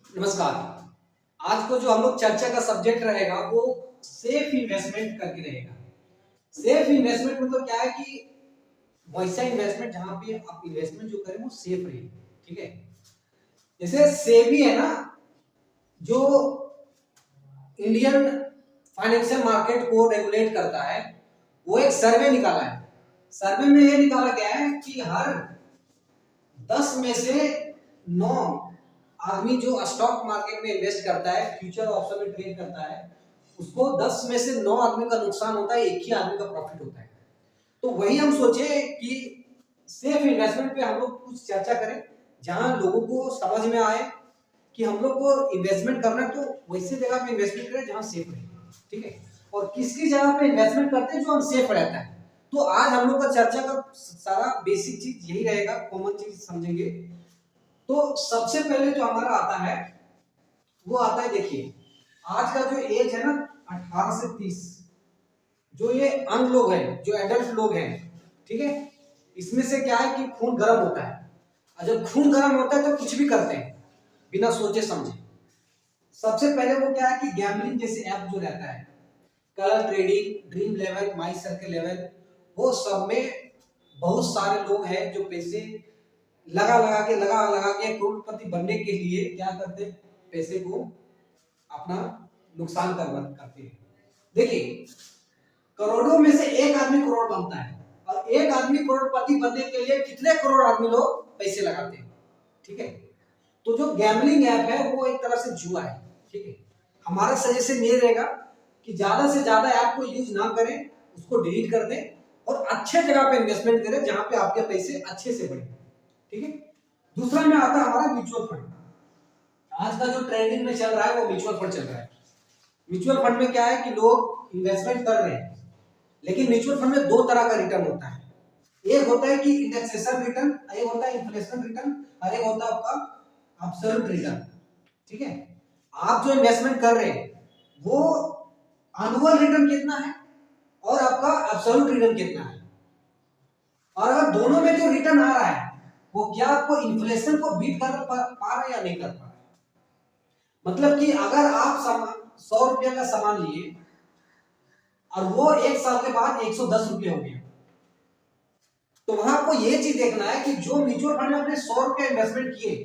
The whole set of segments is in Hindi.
नमस्कार। आज को जो हम लोग चर्चा का सब्जेक्ट रहेगा वो सेफ इन्वेस्टमेंट करके रहेगा। सेफ इन्वेस्टमेंट मतलब क्या है कि वैसा इन्वेस्टमेंट जहां पे आप इन्वेस्टमेंट जो करें वो सेफ रहे। ठीक है, जैसे सेबी है ना, जो इंडियन फाइनेंशियल मार्केट को रेगुलेट करता है, वो एक सर्वे निकाला है। सर्वे में ये निकाला गया है कि हर 10 में से 9 आदमी जो स्टॉक मार्केट में इन्वेस्ट करता है, फ्यूचर ऑप्शन में ट्रेड करता है, उसको 10 में से 9 आदमी का नुकसान होता है, एक ही आदमी का प्रॉफिट होता है। तो वही हम सोचे कि सेफ इन्वेस्टमेंट पे हम लोग कुछ चर्चा करें, जहां लोगों को समझ में आए कि हम लोग को इन्वेस्टमेंट करना है तो वैसे जगह पे इन्वेस्टमेंट करें जहां सेफ रहे। ठीक है, और किसकी जगह पे इन्वेस्टमेंट करते हैं जो अनसेफ रहता है। तो आज हम लोग का चर्चा का सारा बेसिक चीज यही रहेगा, कॉमन चीज समझेंगे। तो सबसे पहले जो हमारा आता है वो आता है, देखिए आज का जो एज है ना 18 से 30, जो ये अंग लोग हैं, जो एडल्ट लोग हैं, ठीक है, इसमें से क्या है कि खून गर्म होता है, और जब खून गर्म होता है तो कुछ भी करते हैं बिना सोचे समझे। सबसे पहले वो क्या है कि गैम्बलिंग जैसे ऐप जो रहता है, कलर ट्रेडिंग, ड्रीम लेवल, माई सर्कल लेवल, वो सब में बहुत सारे लोग हैं जो पैसे लगा लगा के करोड़पति बनने के लिए क्या करते हैं, पैसे को अपना नुकसान करते हैं। देखिए, करोड़ों में से एक आदमी करोड़ बनता है, और एक आदमी करोड़पति बनने के लिए कितने करोड़ आदमी लोग पैसे लगाते हैं। ठीक है, तो जो गैम्बलिंग ऐप है वो एक तरह से जुआ है। ठीक है, हमारा सजेशन ये रहेगा कि ज्यादा से ज्यादा ऐप को यूज ना करें, उसको डिलीट कर दें और अच्छे जगह पे इन्वेस्टमेंट करें जहां पे आपके पैसे अच्छे से बढ़े। ठीक है, दूसरा में आता है हमारा म्यूचुअल फंड। आज का जो ट्रेंडिंग में चल रहा है वो म्यूचुअल फंड चल रहा है। म्यूचुअल फंड में क्या है कि लोग इन्वेस्टमेंट कर रहे हैं, लेकिन म्यूचुअल फंड में दो तरह का रिटर्न होता है। एक होता है कि इंडेक्सेशन रिटर्न, एक होता है इन्फ्लेशन रिटर्न, और एक होता है आपका एब्सोल्यूट रिटर्न। ठीक है, आप जो इन्वेस्टमेंट कर रहे हैं वो एनुअल रिटर्न कितना है और आपका एब्सोल्यूट रिटर्न कितना है, और अगर दोनों में जो रिटर्न आ रहा है वो क्या आपको इन्फ्लेशन को बीट कर पा रहा है या नहीं कर पा रहा है। मतलब कि अगर आप सामान 100 रुपये का सामान लिए और वो एक साल के बाद 110 रुपये हो गया, तो वहां आपको ये चीज देखना है कि जो म्यूचुअल फंड में आपने 100 रुपये इन्वेस्टमेंट किए,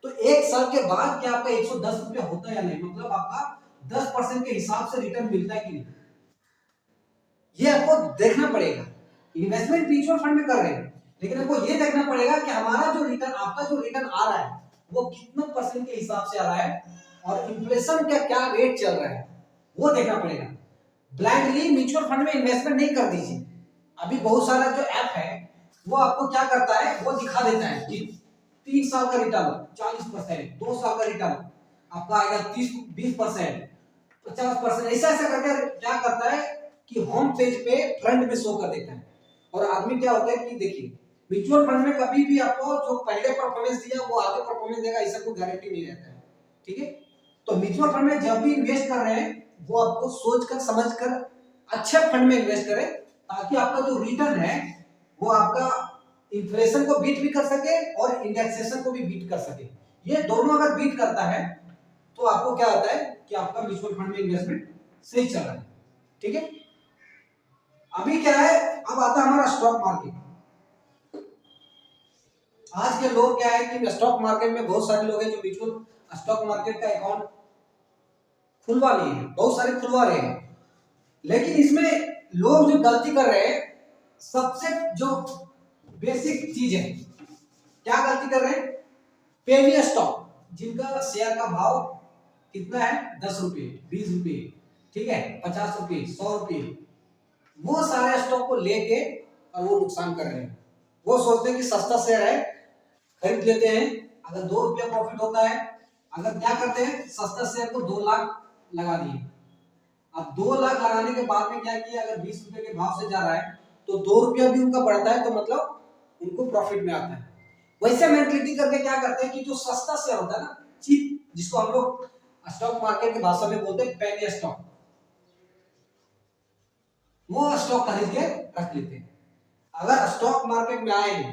तो एक साल के बाद क्या आपका 110 रुपये होता है या नहीं, मतलब आपका 10% के हिसाब से रिटर्न मिलता है कि नहीं, ये आपको देखना पड़ेगा। इन्वेस्टमेंट म्यूचुअल फंड में कर रहे हैं, लेकिन आपको ये देखना पड़ेगा कि हमारा जो रिटर्न, आपका जो रिटर्न आ रहा है वो कितना परसेंट के हिसाब से आ रहा है, और इन्फ्लेशन का क्या रेट चल रहा है वो देखना पड़ेगा। ब्लाइंडली म्यूचुअल फंड में इन्वेस्टमेंट नहीं कर दीजिए। अभी बहुत सारा जो ऐप है वो आपको क्या करता है, वो दिखा देता है कि 3 साल का रिटर्न 40%, 2 साल का रिटर्न आपका आएगा 30-20%, 50%, ऐसा ऐसा करके क्या करता है कि होम पेज पे फ्रंट में शो कर देता है। और आदमी क्या होता है कि देखिए, म्यूचुअल फंड में कभी भी आपको जो पहले परफॉर्मेंस दिया वो आगे परफॉर्मेंस देगा, ऐसा कोई गारंटी नहीं रहता है। ठीक है, तो म्यूचुअल फंड में जब भी इन्वेस्ट कर रहे हैं वो आपको सोच कर समझ कर अच्छे फंड में इन्वेस्ट करें, ताकि आपका जो रिटर्न है वो आपका इन्फ्लेशन को बीट भी कर सके और इंडेक्सेशन को भी बीट कर सके। ये दोनों अगर बीट करता है तो आपको क्या होता है कि आपका म्यूचुअल फंड में इन्वेस्टमेंट सही चल रहा है। ठीक है, अभी क्या है, अब आता है हमारा स्टॉक मार्केट। आज के लोग क्या है कि स्टॉक मार्केट में बहुत सारे लोग हैं जो म्यूचुअल स्टॉक मार्केट का अकाउंट खुलवा लिए हैं, बहुत सारे खुलवा रहे हैं, लेकिन इसमें लोग जो गलती कर रहे हैं, सबसे जो बेसिक चीज है, क्या गलती कर रहे हैं, पेनी स्टॉक, जिनका शेयर का भाव कितना है, 10 रुपये, 20 रुपये, ठीक है, 50 रुपये, 100 रुपये, वो सारे स्टॉक को लेके और वो नुकसान कर रहे हैं। वो सोचते हैं कि सस्ता शेयर है, खरीद लेते हैं, अगर 2 रुपया प्रॉफिट होता है, अगर क्या करते हैं, सस्ता शेयर को 2 लाख लगा दिए। अब 2 लाख लगाने के बाद में क्या किया, अगर 20 रुपए के भाव से जा रहा है तो 2 रुपया भी उनका बढ़ता है, तो मतलब उनको प्रॉफिट में आता है। वैसे मेंटलिटी करके क्या करते हैं कि जो सस्ता शेयर होता है ना, चीप, जिसको हम लोग स्टॉक मार्केट की भाषा में बोलते हैं पेनी स्टॉक, वो स्टॉक खरीद के रख लेते हैं। अगर स्टॉक मार्केट में आए,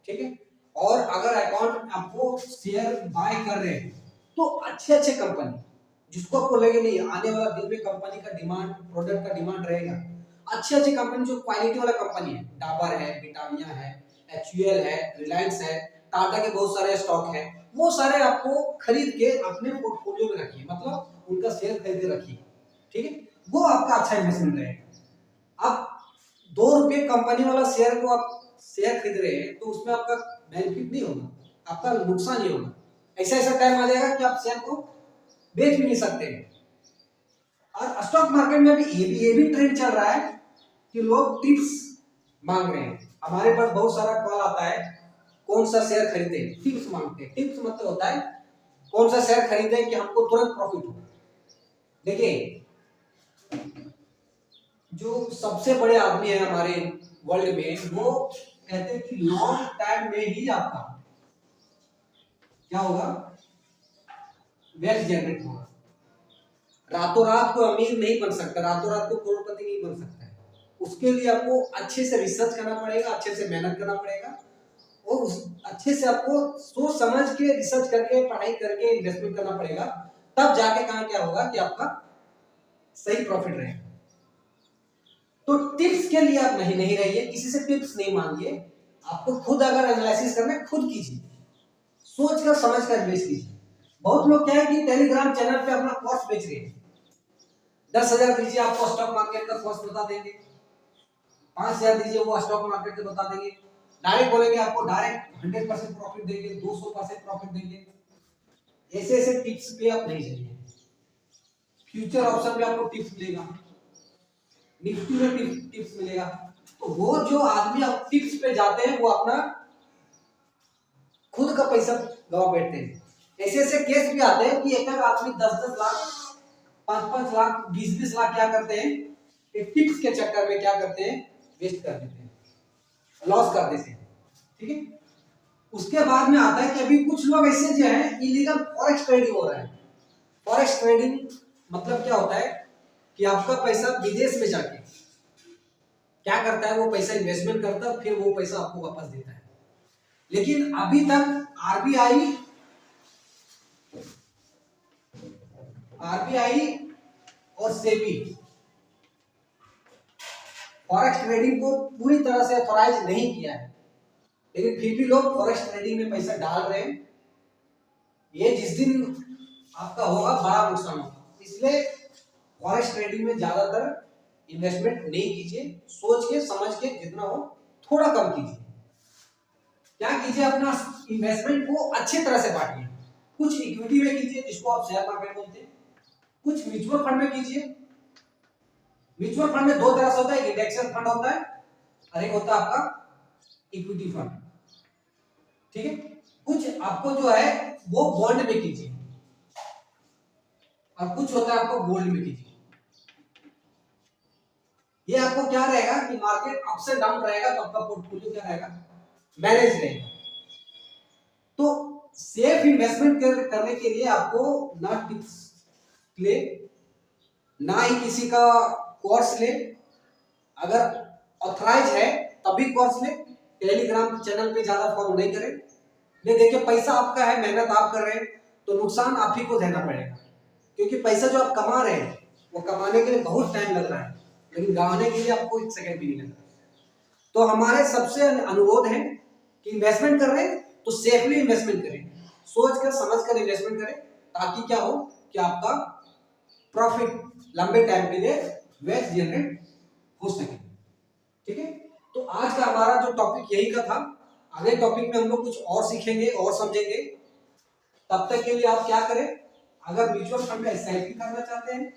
ठीक है, और अगर अकाउंट आपको शेयर बाय कर रहे हैं तो अच्छे अच्छे कंपनी जिसको आपको लगे नहीं आने वाला दिन में कंपनी का डिमांड, प्रोडक्ट का डिमांड रहेगा, अच्छे अच्छे कंपनी जो क्वालिटी वाला कंपनी है, डाबर है, ब्रिटानिया है, एचयूएल है, रिलायंस है, टाटा के बहुत सारे स्टॉक है, वो सारे आपको खरीद के अपने पोर्टफोलियो में रखिए, मतलब उनका शेयर खरीद के रखिए, ठीक है, वो आपका अच्छा इन्वेस्टमेंट रहेगा। अब 2 रुपये कंपनी वाला शेयर को आप शेयर खरीद रहे हैं तो उसमें आपका बेनिफिट नहीं होगा, आपका नुकसान ही होगा। ऐसा ऐसा टाइम आ जाएगा कि आप शेयर को बेच भी नहीं सकते। और स्टॉक मार्केट में भी ये भी ट्रेंड चल रहा है कि लोग टिप्स मांग रहे हैं। हमारे पास बहुत सारा कॉल आता है, कौन सा शेयर खरीदे, टिप्स मांगते हैं। टिप्स मतलब होता है कौन सा शेयर खरीदे कि हमको तुरंत प्रॉफिट हो। देखिए, जो सबसे बड़े आदमी है हमारे वर्ल्ड में, वो कहते हैं कि लॉन्ग टाइम में ही आपका क्या होगा, वेल्थ जनरेट होगा। रातों रात को अमीर नहीं बन सकता, रातों रात को करोड़पति नहीं बन सकता है। उसके लिए आपको अच्छे से रिसर्च करना पड़ेगा, अच्छे से मेहनत करना पड़ेगा, और उस अच्छे से आपको सोच समझ के रिसर्च करके, पढ़ाई करके इन्वेस्टमेंट करना पड़ेगा। तब जाके कहां क्या होगा कि आपका सही प्रॉफिट रहेगा। तो टिप्स के लिए आप नहीं रहिए, किसी से टिप्स नहीं मांगिए। आपको खुद अगर एनालिसिस करना है, खुद कीजिए, सोच कर समझ कर इन्वेस्ट कीजिए। बहुत लोग क्या है कि टेलीग्राम चैनल पे अपना कोर्स बेच रहे हैं। 10,000 दीजिए, आपको स्टॉक मार्केट का कोर्स बता देंगे। 5,000 दीजिए, वो स्टॉक मार्केट का बता देंगे। डायरेक्ट बोलेंगे आपको डायरेक्ट 100% प्रॉफिट देंगे, 200% प्रॉफिट देंगे। ऐसे ऐसे टिप्स पे आप नहीं जाइए। फ्यूचर ऑप्शन पे आपको टिप्स मिलेगा, निफ्टी में टिप्स मिलेगा। तो वो जो आदमी आप टिप्स पे जाते हैं वो अपना खुद का पैसा गवा बैठते हैं। ऐसे ऐसे केस भी आते हैं कि एक आदमी 10-10 लाख, 5-5 लाख, 20-20 लाख क्या करते हैं, टिप्स के चक्कर में क्या करते हैं, वेस्ट कर देते हैं, लॉस कर देते हैं, ठीक है। उसके बाद में आता है कि अभी कुछ लोग ऐसे जो है इलीगल फॉरेक्स ट्रेडिंग हो रहा है। फॉरेक्स ट्रेडिंग मतलब क्या होता है कि आपका पैसा विदेश में जाके क्या करता है, वो पैसा इन्वेस्टमेंट करता है, फिर वो पैसा आपको वापस देता है। लेकिन अभी तक आरबीआई और सेबी फॉरेक्स ट्रेडिंग को पूरी तरह से ऑथराइज नहीं किया है, लेकिन फिर भी लोग फॉरेक्स ट्रेडिंग में पैसा डाल रहे हैं। ये जिस दिन आपका होगा बड़ा नुकसान होगा, इसलिए फॉरेक्स ट्रेडिंग में ज्यादातर इन्वेस्टमेंट नहीं कीजिए। सोच के समझ के जितना हो थोड़ा कम कीजिए। क्या कीजिए, अपना इन्वेस्टमेंट को अच्छी तरह से बांटिए। कुछ इक्विटी में कीजिए, जिसको आप शेयर मार्केट बोलते हैं, कुछ म्यूचुअल फंड में कीजिए। म्यूचुअल फंड में 2 तरह से होता है, इंडेक्स फंड होता है और एक होता है आपका इक्विटी फंड, ठीक है। कुछ आपको जो है वो बॉन्ड में कीजिए और कुछ होता है आपको गोल्ड में कीजिए। ये आपको क्या रहेगा कि मार्केट अप्स एंड डाउन रहेगा तो आपका पोर्टफोलियो क्या रहेगा, मैनेज रहेगा। तो सेफ इन्वेस्टमेंट करने के लिए आपको ना टिप्स ले, ना ही किसी का कोर्स ले। अगर ऑथराइज है तभी कोर्स ले। टेलीग्राम चैनल पे ज्यादा फॉलो नहीं करें। ये देखिए, पैसा आपका है, मेहनत आप कर रहे हैं, तो नुकसान आप ही को देना पड़ेगा, क्योंकि पैसा जो आप कमा रहे हैं वो कमाने के लिए बहुत टाइम लग रहा है, लेकिन गंवाने के लिए आपको 1 सेकंड भी नहीं लग रहा। तो हमारे सबसे अनुरोध है कि इन्वेस्टमेंट कर रहे हैं तो सेफली इन्वेस्टमेंट करें, सोच कर समझ कर इन्वेस्टमेंट करें, ताकि क्या हो कि आपका प्रॉफिट लंबे टाइम के लिए वेल्थ जनरेट हो सके, ठीक है। तो आज का हमारा जो टॉपिक यही का था। अगले टॉपिक में हम लोग कुछ और सीखेंगे और समझेंगे। तब तक के लिए आप क्या करें, अगर म्यूचुअल फंड में एसआईपी करना चाहते हैं